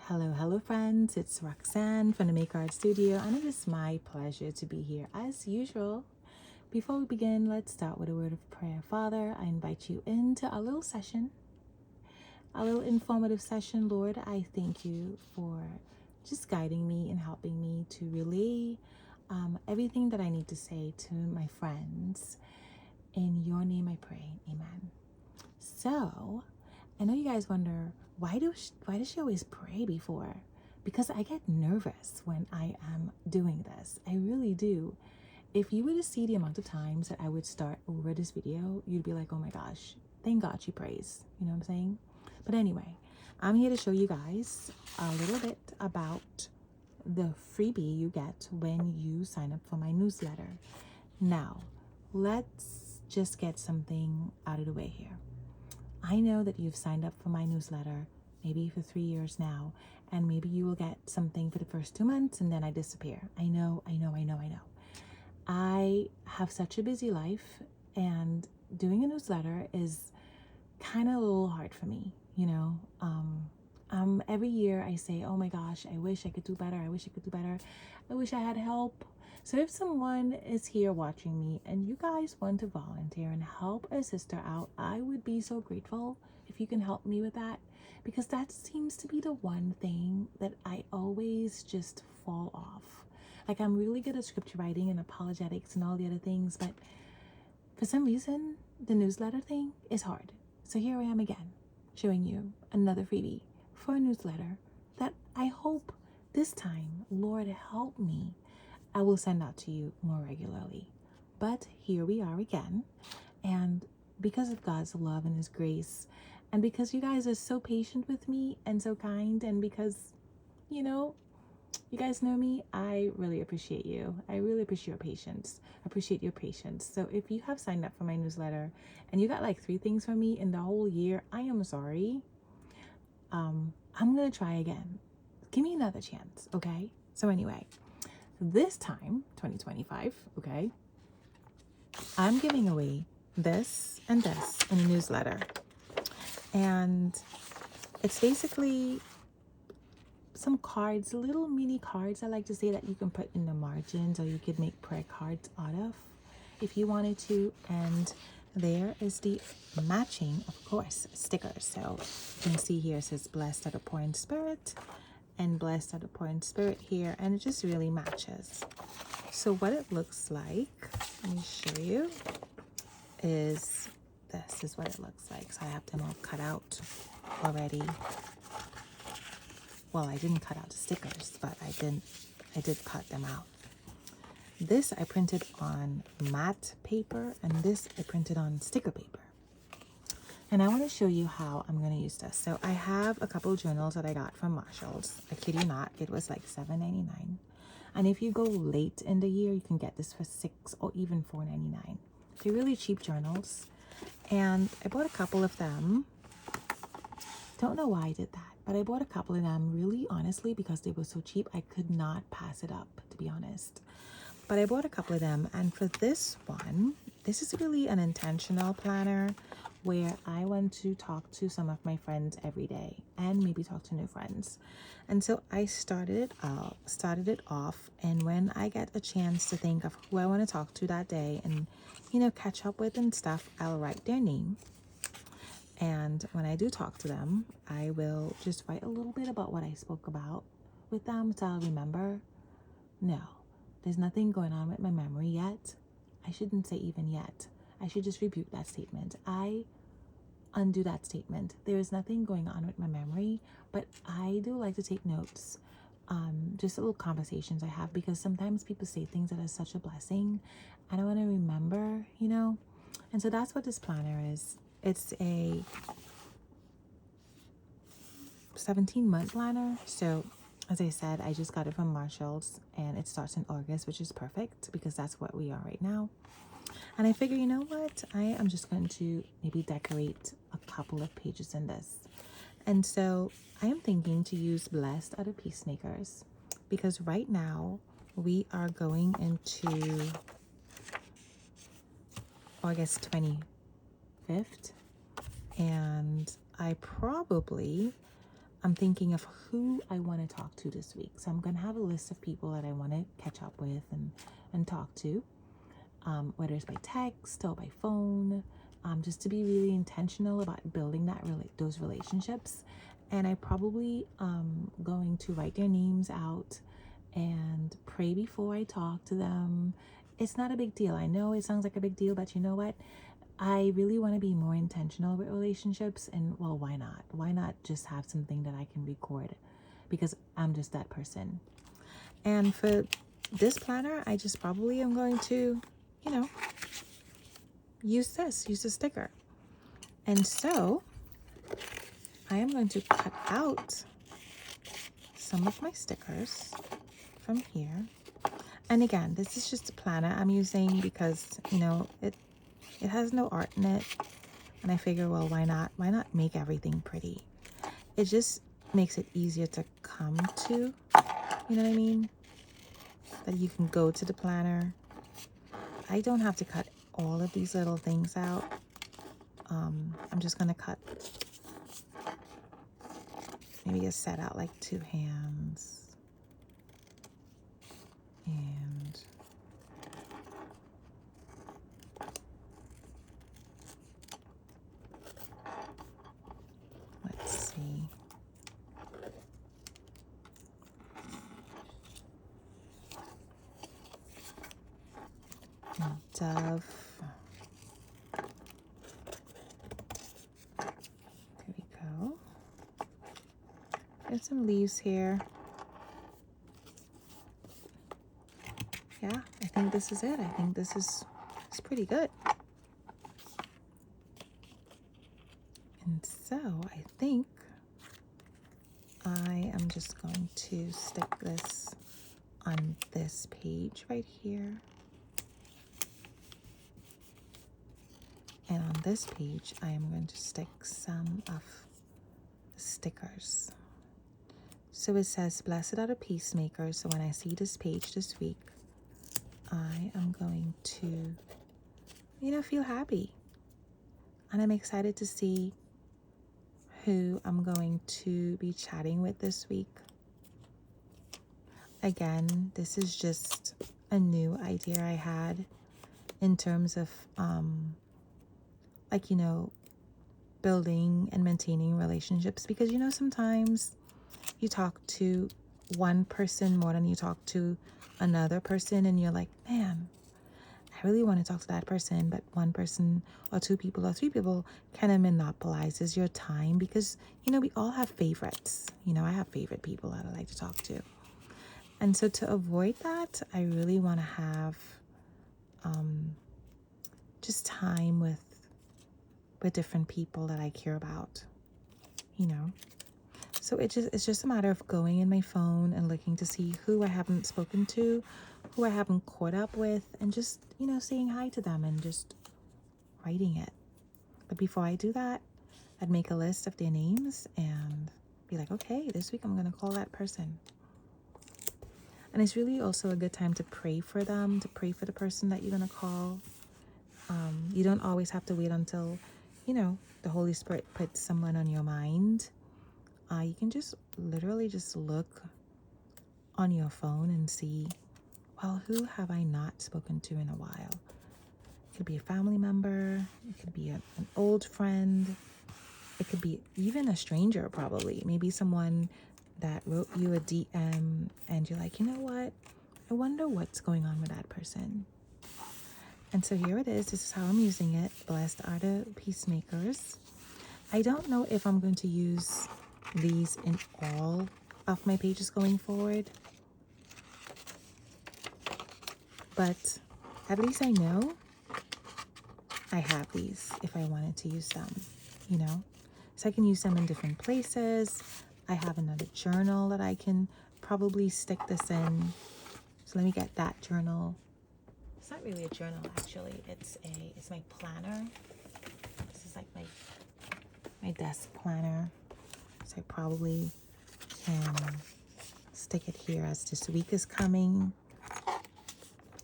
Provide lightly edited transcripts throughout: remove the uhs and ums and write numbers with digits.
Hello, friends. It's Roxanne from the Make Art Studio, and it is my pleasure to be here as usual. Before we begin, let's start with a word of prayer. Father, I invite you into a little session, a little informative session. Lord, I thank you for just guiding me and helping me to relay everything that I need to say to my friends. In your name I pray, amen. So, I know you guys wonder, why does she always pray before? Because I get nervous when I am doing this. I really do. If you were to see the amount of times that I would start over this video, you'd be like, oh my gosh, thank God she prays. You know what I'm saying? But anyway, I'm here to show you guys a little bit about the freebie you get when you sign up for my newsletter. Now, let's just get something out of the way here. I know that you've signed up for my newsletter maybe for 3 years now, and maybe you will get something for the first 2 months and then I disappear. I know. I have such a busy life, and doing a newsletter is kind of a little hard for me, you know. Every year I say, oh my gosh, I wish I could do better. I wish I had help. So if someone is here watching me and you guys want to volunteer and help a sister out, I would be so grateful if you can help me with that, because that seems to be the one thing that I always just fall off. Like, I'm really good at script writing and apologetics and all the other things, but for some reason, the newsletter thing is hard. So here I am again, showing you another freebie for a newsletter that I hope this time, Lord help me, I will send out to you more regularly. But here we are again. And because of God's love and his grace, and because you guys are so patient with me and so kind, and because, you know, you guys know me, I really appreciate you. I really appreciate your patience. So if you have signed up for my newsletter and you got like 3 things from me in the whole year, I am sorry. I'm going to try again. Give me another chance, okay? So anyway, this time, 2025, okay, I'm giving away this and this in a newsletter. And it's basically some cards, little mini cards, I like to say, that you can put in the margins, or you could make prayer cards out of if you wanted to. And there is the matching, of course, stickers. So you can see here it says blessed are the poor in spirit and blessed are the poor in spirit here, and it just really matches. So what it looks like, let me show you, is this is what it looks like. So I have them all cut out already. Well, I didn't cut out the stickers, but I did cut them out. This I printed on matte paper, and this I printed on sticker paper. And I want to show you how I'm going to use this. So I have a couple of journals that I got from Marshall's. I kid you not, it was like $7.99. And if you go late in the year, you can get this for $6 or even $4.99. They're really cheap journals. And I bought a couple of them. Don't know why I did that, but I bought a couple of them really honestly because they were so cheap. I could not pass it up, to be honest. But I bought a couple of them, and for this one, this is really an intentional planner where I want to talk to some of my friends every day and maybe talk to new friends. And so I started it off, and when I get a chance to think of who I want to talk to that day and, you know, catch up with and stuff, I'll write their name. And when I do talk to them, I will just write a little bit about what I spoke about with them so I'll remember. No, there's nothing going on with my memory yet. I shouldn't say even yet. I should just rebuke that statement. I undo that statement. There is nothing going on with my memory, but I do like to take notes. Just little conversations I have, because sometimes people say things that are such a blessing and I want to remember, you know. And so that's what this planner is. It's a 17-month planner. So as I said, I just got it from Marshall's, and it starts in August, which is perfect because that's what we are right now. And I figure, you know what? I am just going to maybe decorate a couple of pages in this. And so I am thinking to use blessed are the peacemakers, because right now we are going into August 25th, and I probably I'm thinking of who I want to talk to this week. So I'm going to have a list of people that I want to catch up with and talk to, whether it's by text or by phone, just to be really intentional about building those relationships. And I probably going to write their names out and pray before I talk to them. It's not a big deal. I know it sounds like a big deal, but you know what? I really want to be more intentional with relationships, and well, why not? Why not just have something that I can record? Because I'm just that person. And for this planner, I just probably am going to, use a sticker. And so I am going to cut out some of my stickers from here. And again, this is just a planner I'm using because, it has no art in it. And I figure, well, why not make everything pretty? It just makes it easier to come to, you know what I mean? That you can go to the planner. I don't have to cut all of these little things out. I'm just going to cut, maybe a set out like 2 hands. And let's see. And dove. There we go. There's some leaves here. Yeah, I think this is it. I think this is pretty good. And so I think I am just going to stick this on this page right here. And on this page, I am going to stick some of the stickers. So it says, "Blessed are the peacemakers." So when I see this page this week, I am going to, feel happy. And I'm excited to see who I'm going to be chatting with this week. Again, this is just a new idea I had in terms of, building and maintaining relationships. Because, sometimes you talk to one person more than you talk to another person, and you're like, man, I really want to talk to that person, but one person or 2 people or 3 people kind of monopolizes your time because, we all have favorites. I have favorite people that I like to talk to. And so to avoid that, I really want to have just time with different people that I care about, So it's just a matter of going in my phone and looking to see who I haven't spoken to, who I haven't caught up with, and just, saying hi to them and just writing it. But before I do that, I'd make a list of their names and be like, okay, this week I'm going to call that person. And it's really also a good time to pray for them, to pray for the person that you're going to call. You don't always have to wait until, the Holy Spirit puts someone on your mind. You can just literally just look on your phone and see, well, who have I not spoken to in a while? It could be a family member. It could be an old friend. It could be even a stranger, probably. Maybe someone that wrote you a DM and you're like, you know what? I wonder what's going on with that person. And so here it is. This is how I'm using it. Blessed are the peacemakers. I don't know if I'm going to use these in all of my pages going forward, but at least I know I have these if I wanted to use them, so I can use them in different places. I have another journal that I can probably stick this in. So let me get that journal. It's not really a journal, actually. It's my planner. This is like my desk planner. So I probably can stick it here as this week is coming.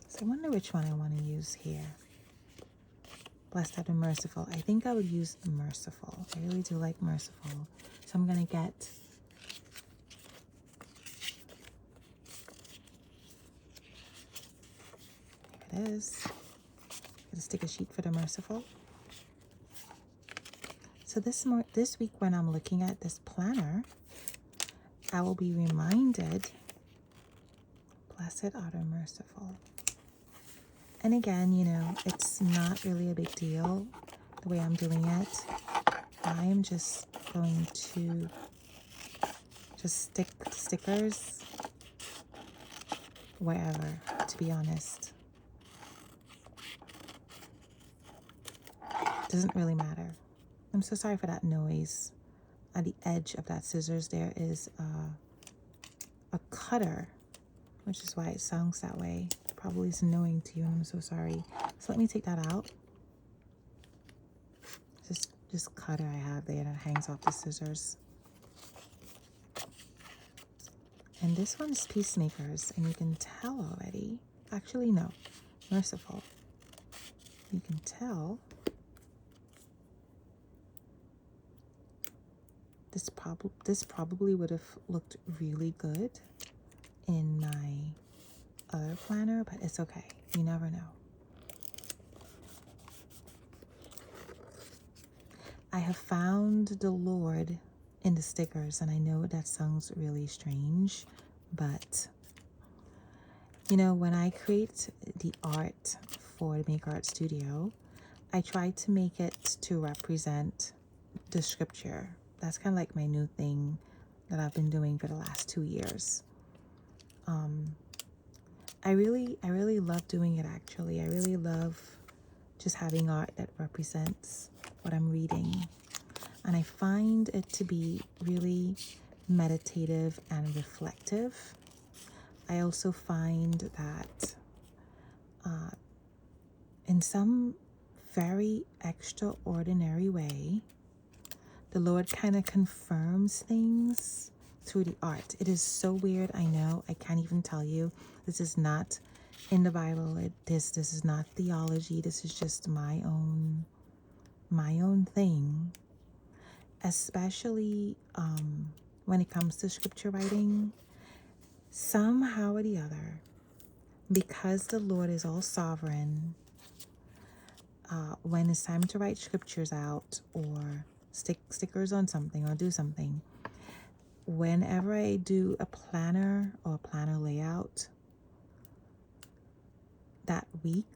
So I wonder which one I want to use here. Blessed are the merciful. I think I would use merciful. I really do like merciful. So I'm going to get it is. Get a sticker sheet for the merciful. So this week when I'm looking at this planner, I will be reminded, blessed are the merciful. And again, you know, it's not really a big deal the way I'm doing it. I am just going to just stick stickers wherever, to be honest. Doesn't really matter. I'm so sorry for that noise. At the edge of that scissors there is a cutter, which is why it sounds that way. Probably is annoying to you, and I'm so sorry. So let me take that out. This cutter I have there that hangs off the scissors. And this one's Peacemakers, and you can tell already. Actually, no, Merciful. You can tell this probably would have looked really good in my other planner, but it's okay. You never know. I have found the Lord in the stickers, and I know that sounds really strange, but you know, when I create the art for the Make Art Studio, I try to make it to represent the scripture. That's kind of like my new thing that I've been doing for the last 2 years. I really love doing it, actually. I really love just having art that represents what I'm reading. And I find it to be really meditative and reflective. I also find that in some very extraordinary way, the Lord kind of confirms things through the art. It is so weird, I know. I can't even tell you. This is not in the Bible. This is not theology. This is just my own thing. Especially when it comes to scripture writing, somehow or the other, because the Lord is all sovereign, when it's time to write scriptures out or stick stickers on something or do something, whenever I do a planner or a planner layout that week,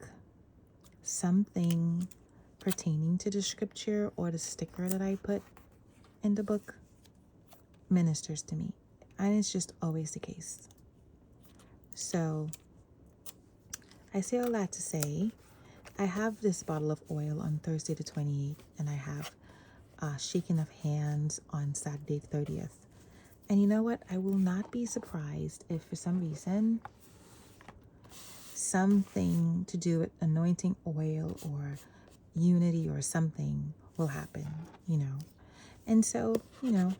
something pertaining to the scripture or the sticker that I put in the book ministers to me, and it's just always the case. So I say all that to say, I have this bottle of oil on Thursday the 28th, and I have shaking of hands on Saturday the 30th. And you know what? I will not be surprised if for some reason something to do with anointing oil or unity or something will happen, you know. And so, you know,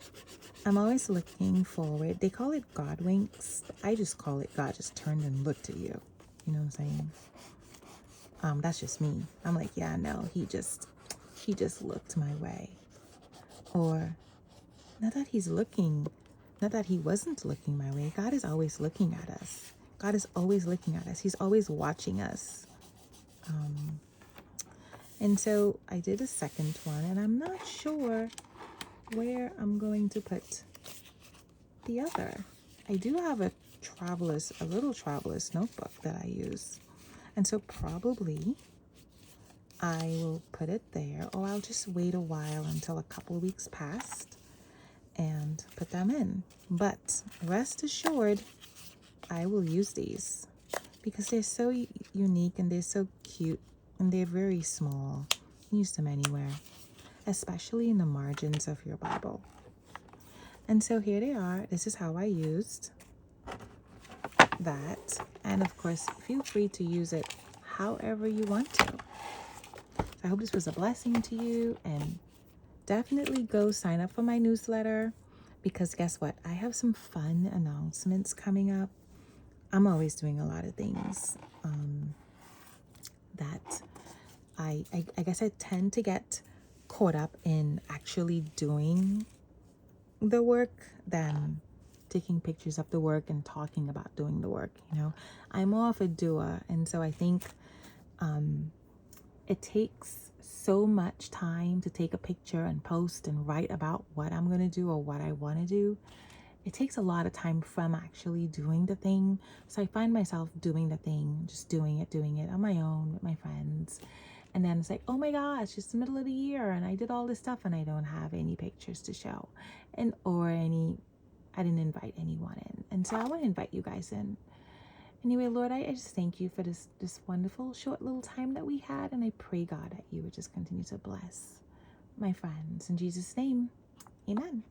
I'm always looking forward. They call it God winks. I just call it God just turned and looked at you. You know what I'm saying? That's just me. I'm like, yeah, no, he just looked my way. Or not that he's looking, not that he wasn't looking my way. God is always looking at us. God is always looking at us. He's always watching us. And so I did a second one, and I'm not sure where I'm going to put the other. I do have a little traveler's notebook that I use. And so probably I will put it there, or I'll just wait a while until a couple of weeks passed and put them in. But rest assured, I will use these because they're so unique and they're so cute and they're very small. You can use them anywhere, especially in the margins of your Bible. And so here they are. This is how I used that. And of course, feel free to use it however you want to. I hope this was a blessing to you, and definitely go sign up for my newsletter, because guess what? I have some fun announcements coming up. I'm always doing a lot of things that I guess I tend to get caught up in actually doing the work than taking pictures of the work and talking about doing the work. You know, I'm more of a doer, and so I think It takes so much time to take a picture and post and write about what I'm going to do or what I want to do. It takes a lot of time from actually doing the thing. So I find myself doing the thing, just doing it on my own with my friends. And then it's like, oh my gosh, it's the middle of the year and I did all this stuff and I don't have any pictures to show. I didn't invite anyone in. And so I want to invite you guys in. Anyway, Lord, I just thank you for this wonderful short little time that we had. And I pray, God, that you would just continue to bless my friends. In Jesus' name, amen.